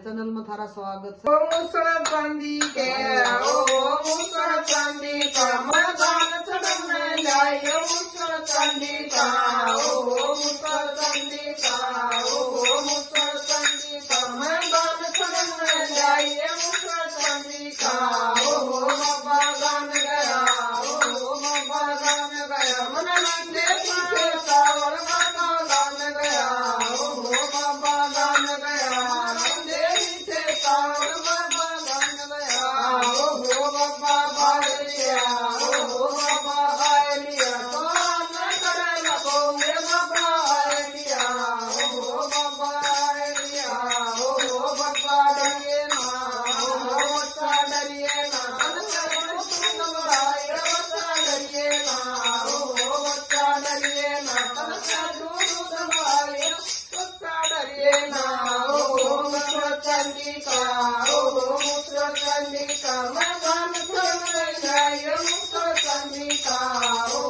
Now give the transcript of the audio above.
Channel में थारा स्वागत है। मुसळ चांदी के ओ मुसळ चांदी का मैदान चढ़ने जाए मुसळ चांदी का ओ मुसळ चांदी का ओ मुसळ चांदी का मैदान चढ़ने जाए मुसळ चांदी का ओ बाबा गान गया ओ बाबा गान गया मन नंदे पीछे सावर बाबा गान गया ओ बाबा गान गया नंदे पीछे सावर बाबा गान गया ओ बाबा भाई लिया ओ बाबा भाई लिया तो न करे लगो मेरे बाबा भाई लिया ओ बाबा भाई लिया ओ बाबा डरिए ना ओ बच्चा डरिए ना तन घबराए बच्चा डरिए ना ओ बच्चा डरिए ना तन घबराए बच्चा डरिए ना ओ मुसळ चांदी का ओ मुसळ चांदी का मैदान चढ़ने जाए मुसळ चांदी का ओ